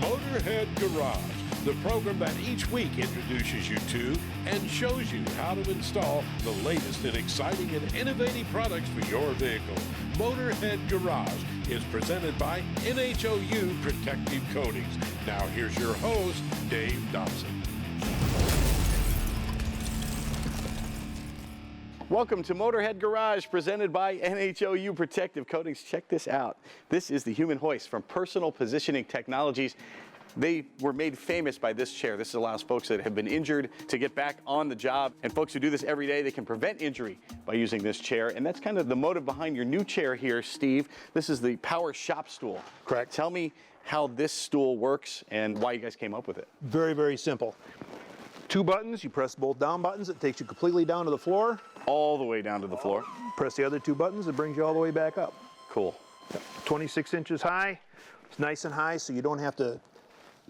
Motorhead Garage, the program that each week introduces you to and shows you how to install the latest in exciting and innovative products for your vehicle. Motorhead Garage is presented by NHOU Protective Coatings. Now here's your host, Dave Dobson. Welcome to Motorhead Garage, presented by NHOU Protective Coatings. Check this out. This is the Human Hoist from Personal Positioning Technologies. They were made famous by this chair. This allows folks that have been injured to get back on the job. And folks who do this every day, they can prevent injury by using this chair. And that's kind of the motive behind your new chair here, Steve. This is the Power Shop Stool. Correct. Tell me how this stool works and why you guys came up with it. Very, very simple. 2 buttons, you press both down buttons, it takes you completely down to the floor. All the way down to the floor. Press the other 2 buttons, it brings you all the way back up. Cool. 26 inches high, it's nice and high so you don't have to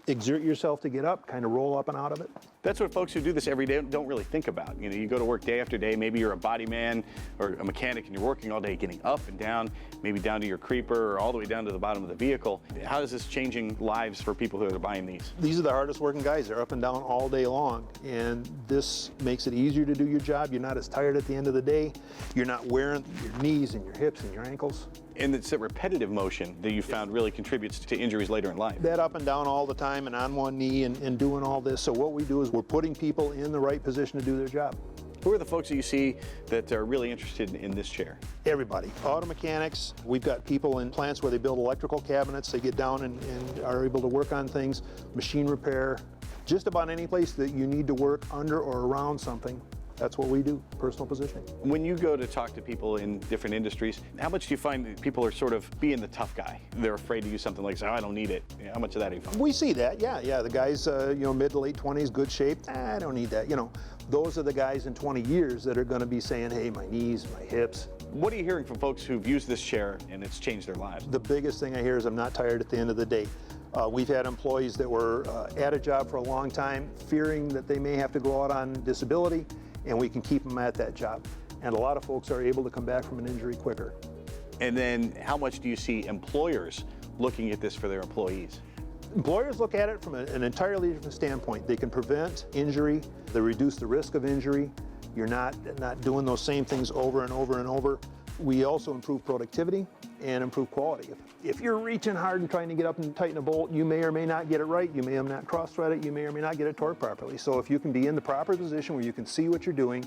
exert yourself to get up, kind of roll up and out of it. That's what folks who do this every day don't really think about. You know, you go to work day after day, maybe you're a body man or a mechanic and you're working all day getting up and down, maybe down to your creeper or all the way down to the bottom of the vehicle. How is this changing lives for people who are buying these? These are the hardest working guys. They're up and down all day long, and this makes it easier to do your job. You're not as tired at the end of the day. You're not wearing your knees and your hips and your ankles. And it's a repetitive motion that you found really contributes to injuries later in life. That up and down all the time and on one knee and doing all this. So what we do is we're putting people in the right position to do their job. Who are the folks that you see that are really interested in this chair? Everybody. Auto mechanics. We've got people in plants where they build electrical cabinets. They get down and are able to work on things. Machine repair. Just about any place that you need to work under or around something. That's what we do, personal positioning. When you go to talk to people in different industries, how much do you find that people are sort of being the tough guy? They're afraid to use something like, oh, I don't need it. How much of that do you find? We see that, yeah. The guys, mid to late 20s, good shape. I don't need that. Those are the guys in 20 years that are going to be saying, hey, my knees, my hips. What are you hearing from folks who've used this chair and it's changed their lives? The biggest thing I hear is I'm not tired at the end of the day. We've had employees that were at a job for a long time, fearing that they may have to go out on disability, and we can keep them at that job. And a lot of folks are able to come back from an injury quicker. And then how much do you see employers looking at this for their employees? Employers look at it from an entirely different standpoint. They can prevent injury, they reduce the risk of injury. You're not doing those same things over and over and over. We also improve productivity and improve quality. If you're reaching hard and trying to get up and tighten a bolt, you may or may not get it right. You may or may not cross-thread it. You may or may not get it torqued properly. So if you can be in the proper position where you can see what you're doing,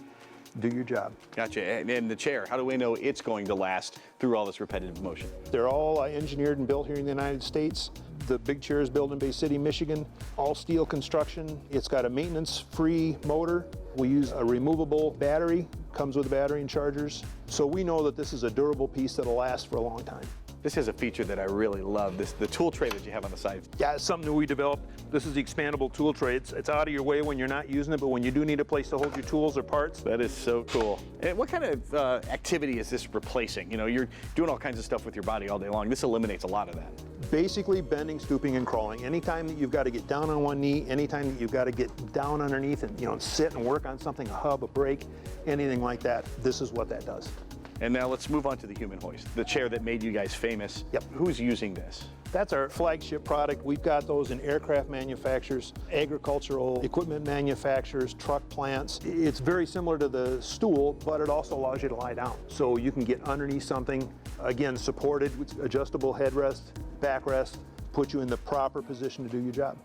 do your job. Gotcha. And the chair, how do we know it's going to last through all this repetitive motion? They're all engineered and built here in the United States. The big chair is built in Bay City, Michigan. All steel construction. It's got a maintenance-free motor. We use a removable battery. Comes with a battery and chargers. So we know that this is a durable piece that'll last for a long time. This has a feature that I really love, the tool tray that you have on the side. Yeah, it's something that we developed. This is the expandable tool tray. It's out of your way when you're not using it, but when you do need a place to hold your tools or parts. That is so cool. And what kind of activity is this replacing? You're doing all kinds of stuff with your body all day long. This eliminates a lot of that. Basically bending, stooping, and crawling. Anytime that you've got to get down on one knee, anytime that you've got to get down underneath and sit and work on something, a hub, a brake, anything like that, this is what that does. And now let's move on to the Human Hoist, the chair that made you guys famous. Yep. Who's using this? That's our flagship product. We've got those in aircraft manufacturers, agricultural equipment manufacturers, truck plants. It's very similar to the stool, but it also allows you to lie down. So you can get underneath something, again, supported with adjustable headrest, backrest, put you in the proper position to do your job.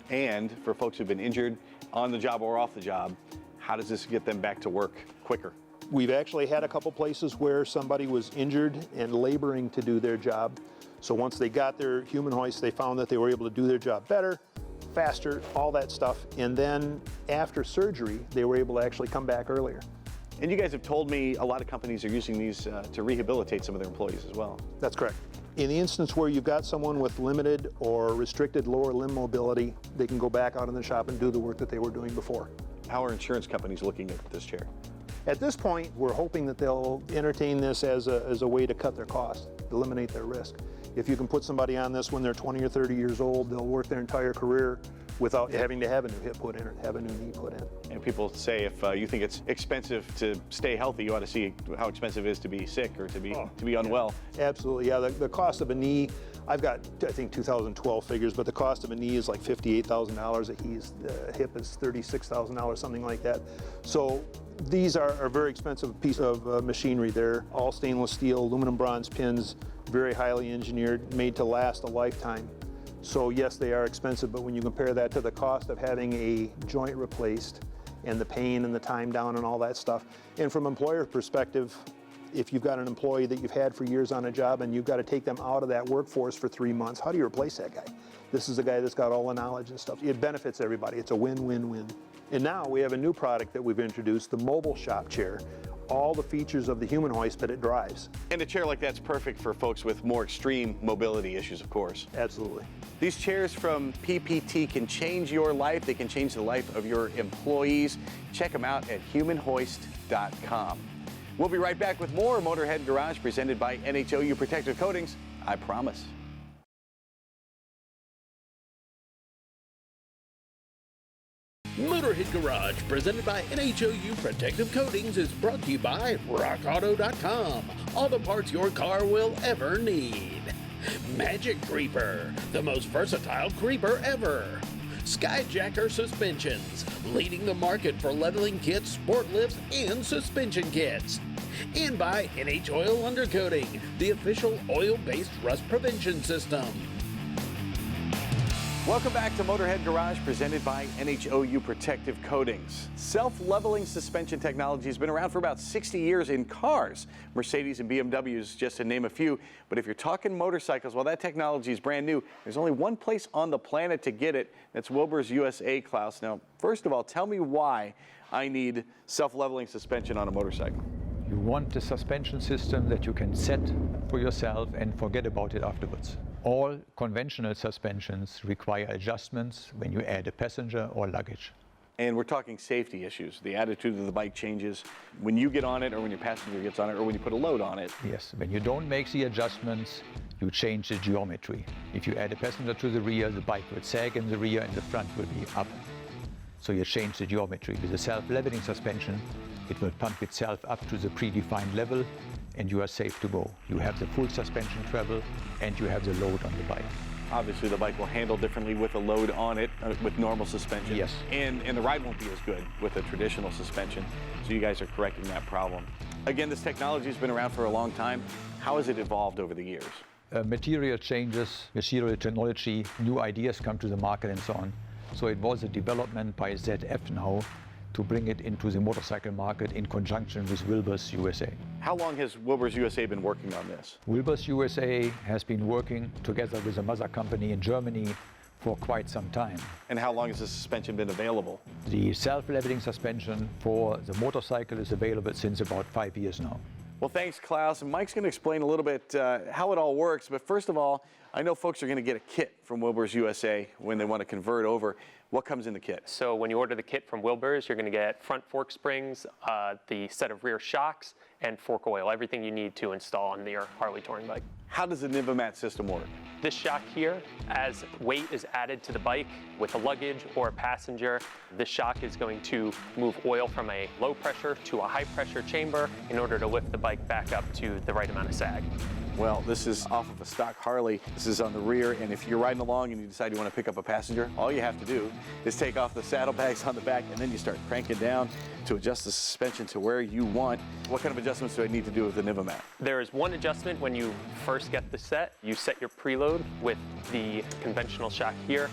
And for folks who've been injured on the job or off the job, how does this get them back to work quicker? We've actually had a couple places where somebody was injured and laboring to do their job. So once they got their Human Hoist, they found that they were able to do their job better, faster, all that stuff. And then after surgery, they were able to actually come back earlier. And you guys have told me a lot of companies are using these to rehabilitate some of their employees as well. That's correct. In the instance where you've got someone with limited or restricted lower limb mobility, they can go back out in the shop and do the work that they were doing before. How are insurance companies looking at this chair? At this point, we're hoping that they'll entertain this as a way to cut their costs, eliminate their risk. If you can put somebody on this when they're 20 or 30 years old, they'll work their entire career without having to have a new hip put in or have a new knee put in. And people say if you think it's expensive to stay healthy, you ought to see how expensive it is to be sick or to be unwell. Absolutely, yeah. The cost of a knee I've got, I think, 2012 figures, but the cost of a knee is like $58,000. A hip is $36,000, something like that. So these are a very expensive piece of machinery. They're all stainless steel, aluminum bronze pins, very highly engineered, made to last a lifetime. So yes, they are expensive, but when you compare that to the cost of having a joint replaced and the pain and the time down and all that stuff, and from an employer perspective, if you've got an employee that you've had for years on a job and you've got to take them out of that workforce for 3 months, how do you replace that guy? This is a guy that's got all the knowledge and stuff. It benefits everybody. It's a win-win-win. And now we have a new product that we've introduced, the mobile shop chair. All the features of the human hoist, but it drives. And a chair like that's perfect for folks with more extreme mobility issues, of course. Absolutely. These chairs from PPT can change your life. They can change the life of your employees. Check them out at humanhoist.com. We'll be right back with more Motorhead Garage presented by NHOU Protective Coatings. I promise. Motorhead Garage, presented by NHOU Protective Coatings, is brought to you by RockAuto.com. All the parts your car will ever need. Magic Creeper, the most versatile creeper ever. Skyjacker Suspensions, leading the market for leveling kits, sport lifts, and suspension kits. And by NH Oil Undercoating, the official oil-based rust prevention system. Welcome back to Motorhead Garage, presented by NHOU Protective Coatings. Self-leveling suspension technology has been around for about 60 years in cars. Mercedes and BMWs, just to name a few. But if you're talking motorcycles, well, that technology is brand new. There's only one place on the planet to get it. That's Wilbur's USA, Klaus. Now, first of all, tell me why I need self-leveling suspension on a motorcycle. You want a suspension system that you can set for yourself and forget about it afterwards. All conventional suspensions require adjustments when you add a passenger or luggage. And we're talking safety issues. The attitude of the bike changes when you get on it, or when your passenger gets on it, or when you put a load on it. Yes, when you don't make the adjustments, you change the geometry. If you add a passenger to the rear, the bike will sag in the rear and the front will be up. So you change the geometry. With a self-leveling suspension, it will pump itself up to the predefined level, and you are safe to go. You have the full suspension travel, and you have the load on the bike. Obviously, the bike will handle differently with a load on it, with normal suspension. Yes. And the ride won't be as good with a traditional suspension. So you guys are correcting that problem. Again, this technology has been around for a long time. How has it evolved over the years? Material changes, material technology, new ideas come to the market and so on. So it was a development by ZF now to bring it into the motorcycle market in conjunction with Wilbur's USA. How long has Wilbur's USA been working on this? Wilbur's USA has been working together with a mother company in Germany for quite some time. And how long has the suspension been available? The self-leveling suspension for the motorcycle is available since about 5 years now. Well, thanks, Klaus. And Mike's going to explain a little bit how it all works. But first of all, I know folks are going to get a kit from Wilbur's USA when they want to convert over. What comes in the kit? So when you order the kit from Wilbur's, you're going to get front fork springs, the set of rear shocks, and fork oil, everything you need to install on your Harley touring bike. How does the Nivomat system work? This shock here, as weight is added to the bike with a luggage or a passenger, this shock is going to move oil from a low pressure to a high pressure chamber in order to lift the bike back up to the right amount of sag. Well, this is off of a stock Harley. This is on the rear, and if you're riding along and you decide you want to pick up a passenger, all you have to do is take off the saddlebags on the back, and then you start cranking down to adjust the suspension to where you want. What kind of adjustments do I need to do with the Nivomat? There is one adjustment when you first get the set. You set your preload with the conventional shock here.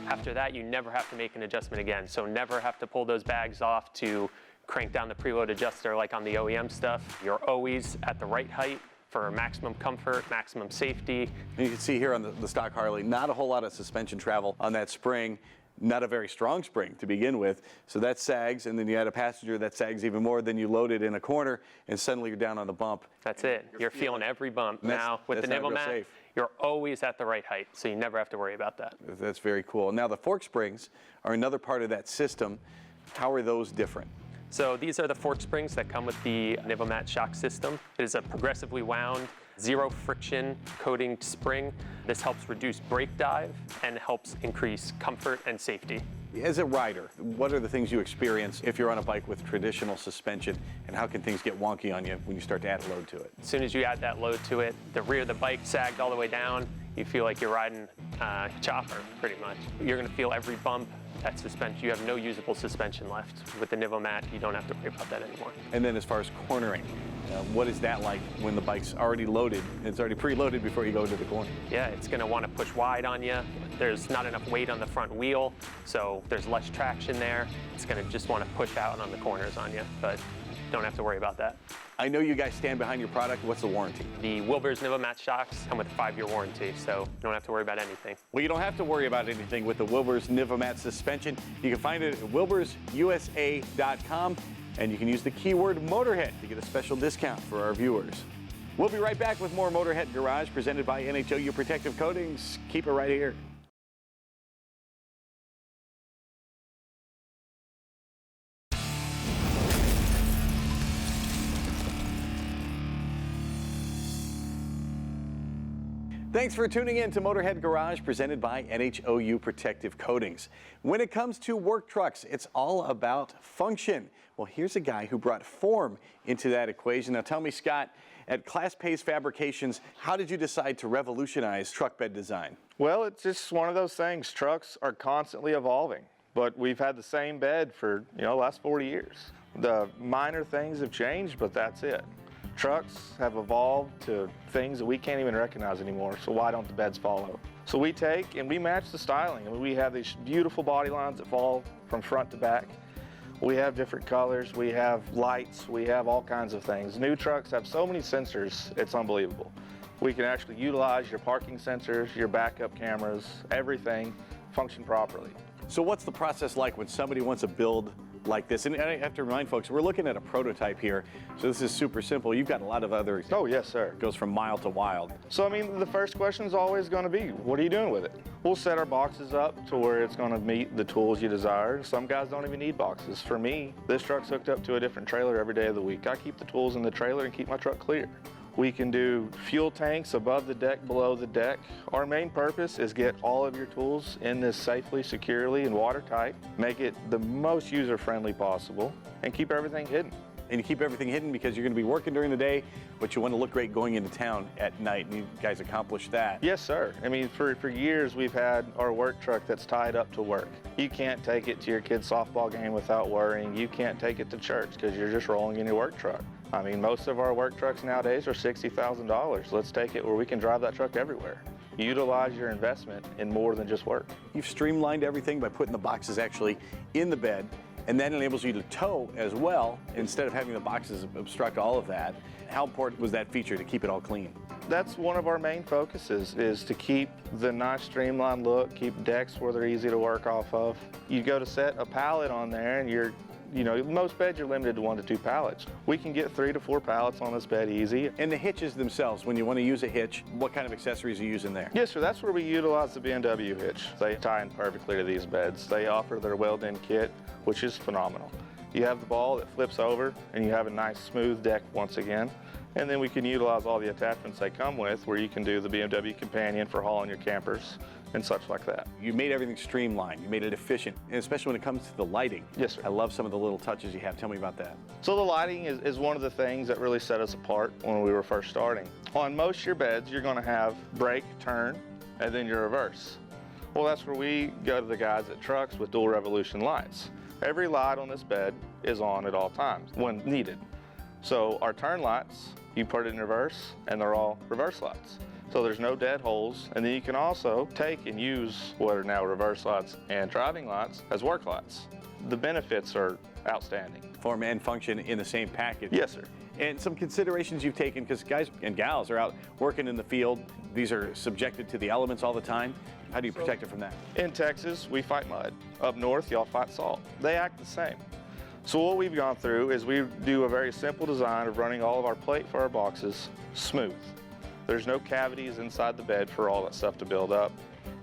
After that, you never have to make an adjustment again. So never have to pull those bags off to crank down the preload adjuster like on the OEM stuff. You're always at the right height for maximum comfort, maximum safety. And you can see here on the stock Harley, not a whole lot of suspension travel on that spring. Not a very strong spring to begin with, so that sags, and then you add a passenger that sags even more, then you load it in a corner, and suddenly you're down on the bump. That's it. You're feeling every bump. Now, with the Nivomat, you're always at the right height, so you never have to worry about that. That's very cool. Now, the fork springs are another part of that system. How are those different? So these are the fork springs that come with the Nivomat shock system. It is a progressively wound, zero friction coating spring. This helps reduce brake dive and helps increase comfort and safety. As a rider, what are the things you experience if you're on a bike with traditional suspension, and how can things get wonky on you when you start to add a load to it? As soon as you add that load to it, the rear of the bike sagged all the way down. You feel like you're riding a chopper, pretty much. You're going to feel every bump. That suspension, you have no usable suspension left. With the Nivomat, you don't have to worry about that anymore. And then as far as cornering, what is that like when the bike's already loaded? It's already preloaded before you go into the corner. Yeah, it's going to want to push wide on you. There's not enough weight on the front wheel, so there's less traction there. It's going to just want to push out on the corners on you, but don't have to worry about that. I know you guys stand behind your product. What's the warranty? The Wilbur's Nivomat shocks come with a 5-year warranty, so you don't have to worry about anything. Well, you don't have to worry about anything with the Wilbur's Nivomat suspension. You can find it at wilbursusa.com, and you can use the keyword Motorhead to get a special discount for our viewers. We'll be right back with more Motorhead Garage presented by NHOU Protective Coatings. Keep it right here. Thanks for tuning in to Motorhead Garage presented by NHOU Protective Coatings. When it comes to work trucks, it's all about function. Well, here's a guy who brought form into that equation. Now tell me, Scott, at Class Pace Fabrications, how did you decide to revolutionize truck bed design? Well, it's just one of those things. Trucks are constantly evolving, but we've had the same bed for, the last 40 years. The minor things have changed, but that's it. Trucks have evolved to things that we can't even recognize anymore, so why don't the beds follow? So we take and we match the styling. I mean, we have these beautiful body lines that fall from front to back. We have different colors, we have lights, we have all kinds of things. New trucks have so many sensors, it's unbelievable. We can actually utilize your parking sensors, your backup cameras, everything function properly. So what's the process like when somebody wants to build like this? And I have to remind folks, we're looking at a prototype here, so this is super simple. You've got a lot of other examples. Oh, yes, sir. It goes from mild to wild. So, I mean, the first question is always going to be, what are you doing with it? We'll set our boxes up to where it's going to meet the tools you desire. Some guys don't even need boxes. For me, this truck's hooked up to a different trailer every day of the week. I keep the tools in the trailer and keep my truck clear. We can do fuel tanks above the deck, below the deck. Our main purpose is get all of your tools in this safely, securely, and watertight, make it the most user-friendly possible, and keep everything hidden. And you keep everything hidden because you're going to be working during the day, but you want to look great going into town at night, and you guys accomplish that. Yes, sir. I mean, for years we've had our work truck that's tied up to work. You can't take it to your kid's softball game without worrying. You can't take it to church because you're just rolling in your work truck. I mean, most of our work trucks nowadays are $60,000. Let's take it where we can drive that truck everywhere. Utilize your investment in more than just work. You've streamlined everything by putting the boxes actually in the bed, and that enables you to tow as well instead of having the boxes obstruct all of that. How important was that feature to keep it all clean? That's one of our main focuses, is to keep the nice streamlined look, keep decks where they're easy to work off of. You go to set a pallet on there and most beds you're limited to 1 to 2 pallets. We can get 3 to 4 pallets on this bed easy. And the hitches themselves, when you want to use a hitch, what kind of accessories are you using there? Yes, sir, that's where we utilize the BMW hitch. They tie in perfectly to these beds. They offer their weld-in kit, which is phenomenal. You have the ball that flips over and you have a nice smooth deck once again. And then we can utilize all the attachments they come with, where you can do the BMW Companion for hauling your campers and such like that. You made everything streamlined, you made it efficient, and especially when it comes to the lighting. Yes, sir. I love some of the little touches you have. Tell me about that. So the lighting is one of the things that really set us apart when we were first starting. On most of your beds, you're going to have brake, turn, and then your reverse. Well, that's where we go to the guys at Trucks with dual revolution lights. Every light on this bed is on at all times when needed. So our turn lights, you put it in reverse, and they're all reverse lights. So there's no dead holes, and then you can also take and use what are now reverse lights and driving lights as work lights. The benefits are outstanding. Form and function in the same package. Yes, sir. And some considerations you've taken, because guys and gals are out working in the field. These are subjected to the elements all the time. How do you protect it from that? In Texas, we fight mud. Up north, y'all fight salt. They act the same. So what we've gone through is we do a very simple design of running all of our plate for our boxes smooth. There's no cavities inside the bed for all that stuff to build up,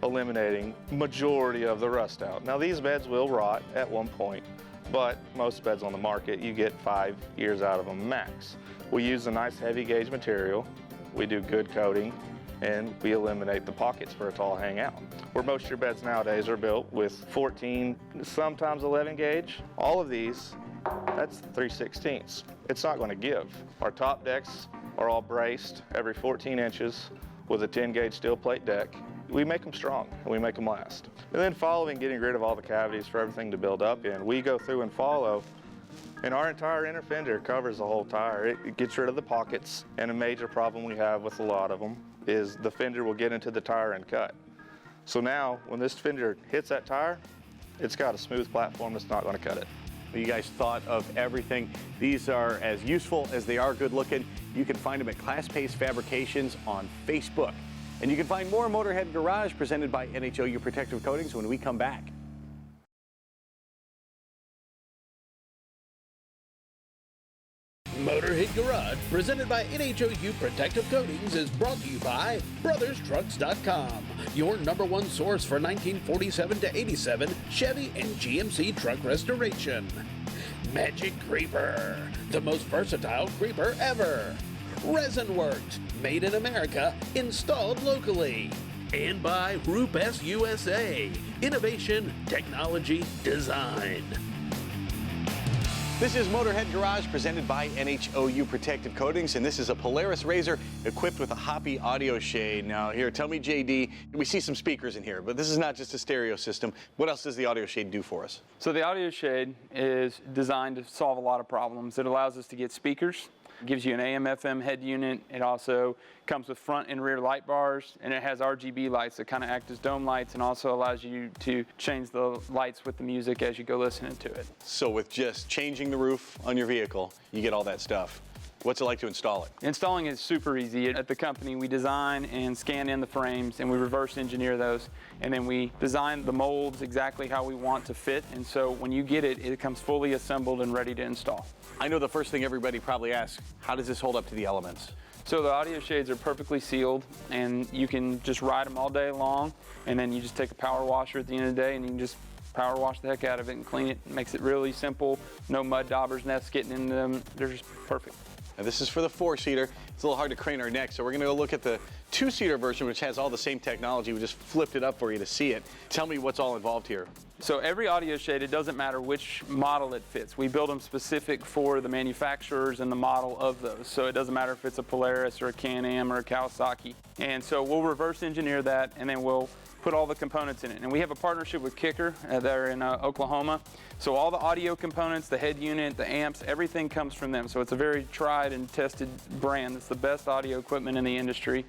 eliminating majority of the rust out. Now these beds will rot at one point, but most beds on the market, you get 5 years out of them max. We use a nice heavy gauge material, we do good coating, and we eliminate the pockets for it to all hang out. Where most of your beds nowadays are built with 14, sometimes 11 gauge. All of these, that's 3/16. It's not going to give. Our top decks are all braced every 14 inches. with a 10-gauge steel plate deck. We make them strong and we make them last. And then following getting rid of all the cavities for everything to build up in, we go through and follow, and our entire inner fender covers the whole tire. It gets rid of the pockets, and a major problem we have with a lot of them is the fender will get into the tire and cut. So now when this fender hits that tire, it's got a smooth platform that's not going to cut it. You guys thought of everything. These are as useful as they are good looking. You can find them at Class Pace Fabrications on Facebook. And you can find more Motorhead Garage presented by NHOU Protective Coatings when we come back. Motorhead Garage, presented by NHOU Protective Coatings, is brought to you by BrothersTrucks.com, your #1 source for 1947 to 87 Chevy and GMC truck restoration. Magic Creeper, the most versatile creeper ever. Resin Works, made in America, installed locally. And by Rupes USA, innovation, technology, design. This is Motorhead Garage presented by NHOU Protective Coatings, and this is a Polaris RZR equipped with a Hoppy audio shade. Now here, tell me, JD, we see some speakers in here, but this is not just a stereo system. What else does the audio shade do for us? So the audio shade is designed to solve a lot of problems. It allows us to get speakers. It gives you an AM/FM head unit. It also comes with front and rear light bars, and it has RGB lights that kind of act as dome lights, and also allows you to change the lights with the music as you go listening to it. So with just changing the roof on your vehicle, you get all that stuff. What's it like to install it? Installing is super easy. At the company, we design and scan in the frames, and we reverse engineer those, and then we design the molds exactly how we want to fit, and so when you get it, it comes fully assembled and ready to install. I know the first thing everybody probably asks, how does this hold up to the elements? So the audio shades are perfectly sealed, and you can just ride them all day long, and then you just take a power washer at the end of the day and you can just power wash the heck out of it and clean it. It makes it really simple. No mud daubers, nests getting into them. They're just perfect. Now this is for the 4-seater. It's a little hard to crane our neck, so we're going to go look at the 2-seater version, which has all the same technology. We just flipped it up for you to see it. Tell me what's all involved here. So every audio shade, it doesn't matter which model it fits. We build them specific for the manufacturers and the model of those. So it doesn't matter if it's a Polaris or a Can-Am or a Kawasaki. And so we'll reverse engineer that, and then we'll put all the components in it. And we have a partnership with Kicker. They're in Oklahoma. So all the audio components, the head unit, the amps, everything comes from them. So it's a very tried and tested brand. It's the best audio equipment in the industry.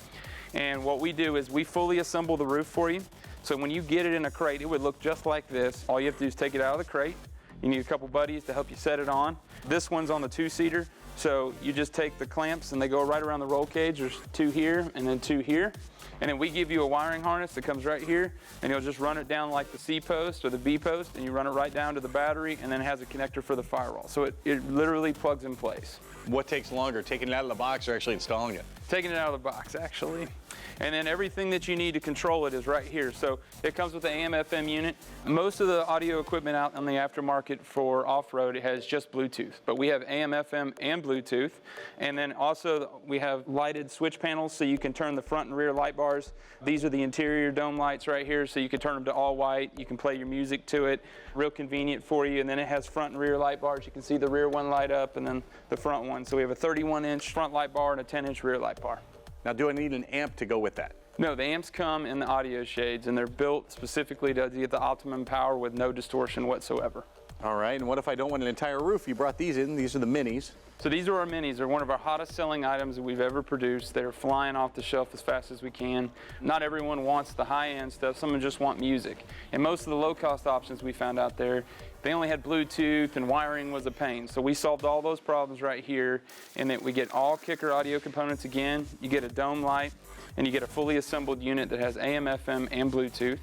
And what we do is we fully assemble the roof for you. So when you get it in a crate, it would look just like this. All you have to do is take it out of the crate. You need a couple buddies to help you set it on. This one's on the 2-seater. So you just take the clamps and they go right around the roll cage. There's 2 here and then 2 here. And then we give you a wiring harness that comes right here, and you'll just run it down like the C post or the B post, and you run it right down to the battery, and then it has a connector for the firewall. So it literally plugs in place. What takes longer, taking it out of the box or actually installing it? Taking it out of the box, actually. And then everything that you need to control it is right here. So it comes with the AM/FM unit. Most of the audio equipment out on the aftermarket for off-road, it has just Bluetooth. But we have AM/FM and Bluetooth. And then also we have lighted switch panels so you can turn the front and rear light bars. These are the interior dome lights right here, so you can turn them to all white. You can play your music to it. Real convenient for you. And then it has front and rear light bars. You can see the rear one light up and then the front one. So we have a 31-inch front light bar and a 10-inch rear light bar. Now, do I need an amp to go with that? No, the amps come in the audio shades, and they're built specifically to get the optimum power with no distortion whatsoever. All right, and what if I don't want an entire roof? You brought these in. These are the minis. So these are our minis. They're one of our hottest selling items that we've ever produced. They're flying off the shelf as fast as we can. Not everyone wants the high-end stuff. Some just want music. And most of the low-cost options we found out there, they only had Bluetooth and wiring was a pain. So we solved all those problems right here, and that we get all Kicker audio components again. You get a dome light, and you get a fully assembled unit that has AM/FM and Bluetooth,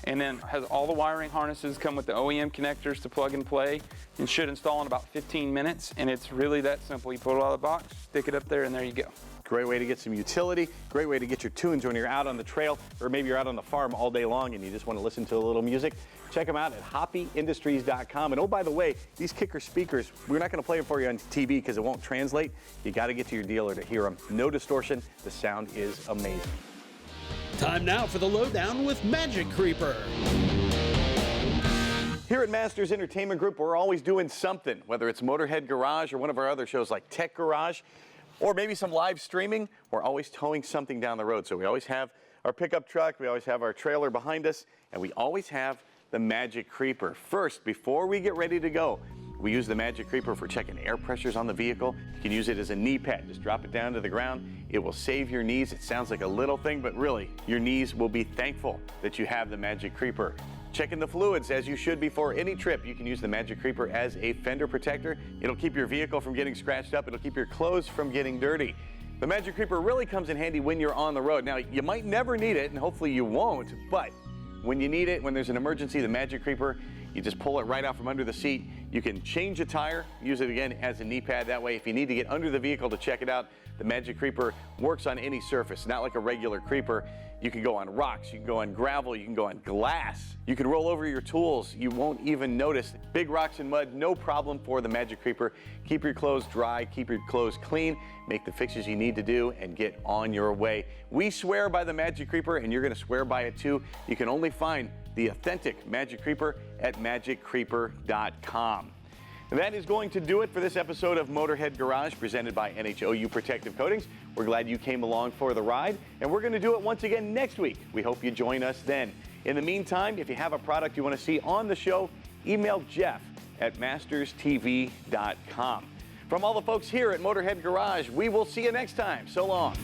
and then has all the wiring harnesses, come with the OEM connectors to plug and play, and should install in about 15 minutes, and it's really that simple. You pull it out of the box, stick it up there, and there you go. Great way to get some utility, great way to get your tunes when you're out on the trail, or maybe you're out on the farm all day long and you just want to listen to a little music. Check them out at hoppyindustries.com. And oh, by the way, these Kicker speakers, we're not going to play them for you on TV because it won't translate. You got to get to your dealer to hear them. No distortion. The sound is amazing. Time now for the lowdown with Magic Creeper. Here at Masters Entertainment Group, we're always doing something, whether it's Motorhead Garage or one of our other shows like Tech Garage. or maybe some live streaming, we're always towing something down the road. So we always have our pickup truck, we always have our trailer behind us, and we always have the Magic Creeper. First, before we get ready to go, we use the Magic Creeper for checking air pressures on the vehicle. You can use it as a knee pad. Just drop it down to the ground. It will save your knees. It sounds like a little thing, but really, your knees will be thankful that you have the Magic Creeper. Checking the fluids as you should before any trip. You can use the Magic Creeper as a fender protector. It'll keep your vehicle from getting scratched up. It'll keep your clothes from getting dirty. The Magic Creeper really comes in handy when you're on the road. Now, you might never need it, and hopefully you won't, but when you need it, when there's an emergency, the Magic Creeper, you just pull it right out from under the seat. You can change a tire, use it again as a knee pad. That way, if you need to get under the vehicle to check it out, the Magic Creeper works on any surface, not like a regular creeper. You can go on rocks, you can go on gravel, you can go on glass. You can roll over your tools, you won't even notice. Big rocks and mud, no problem for the Magic Creeper. Keep your clothes dry, keep your clothes clean, make the fixes you need to do, and get on your way. We swear by the Magic Creeper, and you're gonna swear by it too. You can only find the authentic Magic Creeper at magiccreeper.com. And that is going to do it for this episode of Motorhead Garage, presented by NHOU Protective Coatings. We're glad you came along for the ride, and we're going to do it once again next week. We hope you join us then. In the meantime, if you have a product you want to see on the show, email Jeff at masterstv.com. From all the folks here at Motorhead Garage, we will see you next time. So long.